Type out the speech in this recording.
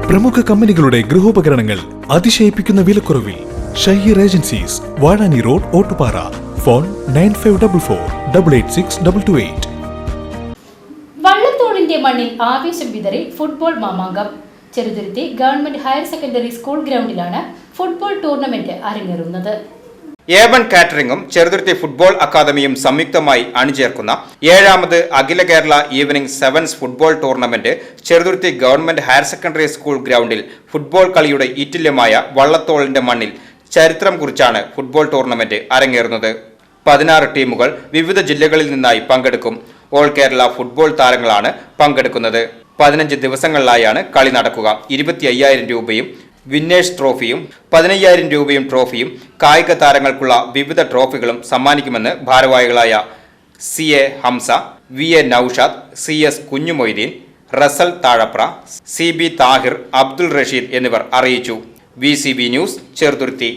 പ്രമുഖ കമ്പനികളുടെ ഗൃഹോപകരണങ്ങൾ അതിശയിപ്പിക്കുന്ന വിലക്കുറവിൽ. Shaheer agencies, Vazhani road, Ottupara. Phone 9544886228. വള്ളത്തോളിന്റെ മണ്ണിൽ ആവേശം വിതറി ഫുട്ബോൾ മാമാങ്കം. Cheruthuruthy government higher secondary school ഗ്രൗണ്ടിലാണ് ഫുട്ബോൾ ടൂർണമെന്റ് അരങ്ങേറുന്നത്. A1 കാറ്ററിംഗും ചെറുതുരുത്തി ഫുട്ബോൾ അക്കാദമിയും സംയുക്തമായി അണിചേർക്കുന്ന 7ാമത് അഖില Kerala evening sevens football tournament Cheruthuruthy government higher secondary school ഗ്രൗണ്ടിൽ ഫുട്ബോൾ കളിയുടെ ഈറ്റില്യമായ വള്ളത്തോളിന്റെ മണ്ണിൽ ചരിത്രം കുറിച്ചാണ് ഫുട്ബോൾ ടൂർണമെന്റ് അരങ്ങേറുന്നത്. 16 ടീമുകൾ വിവിധ ജില്ലകളിൽ നിന്നായി പങ്കെടുക്കും. ഓൾ കേരള ഫുട്ബോൾ താരങ്ങളാണ് പങ്കെടുക്കുന്നത്. 15 ദിവസങ്ങളിലായാണ് കളി നടക്കുക. 25,000 രൂപയും വിന്നേഴ്സ് ട്രോഫിയും 15,000 രൂപയും ട്രോഫിയും കായിക താരങ്ങൾക്കുള്ള വിവിധ ട്രോഫികളും സമ്മാനിക്കുമെന്ന് ഭാരവാഹികളായ CA Hamsa, VA Noushad, CS Kunjumoideen, Rasal Thazhapra, CB Thahir, Abdul Rasheed എന്നിവർ അറിയിച്ചു. VCB news, Cheruthuruthy.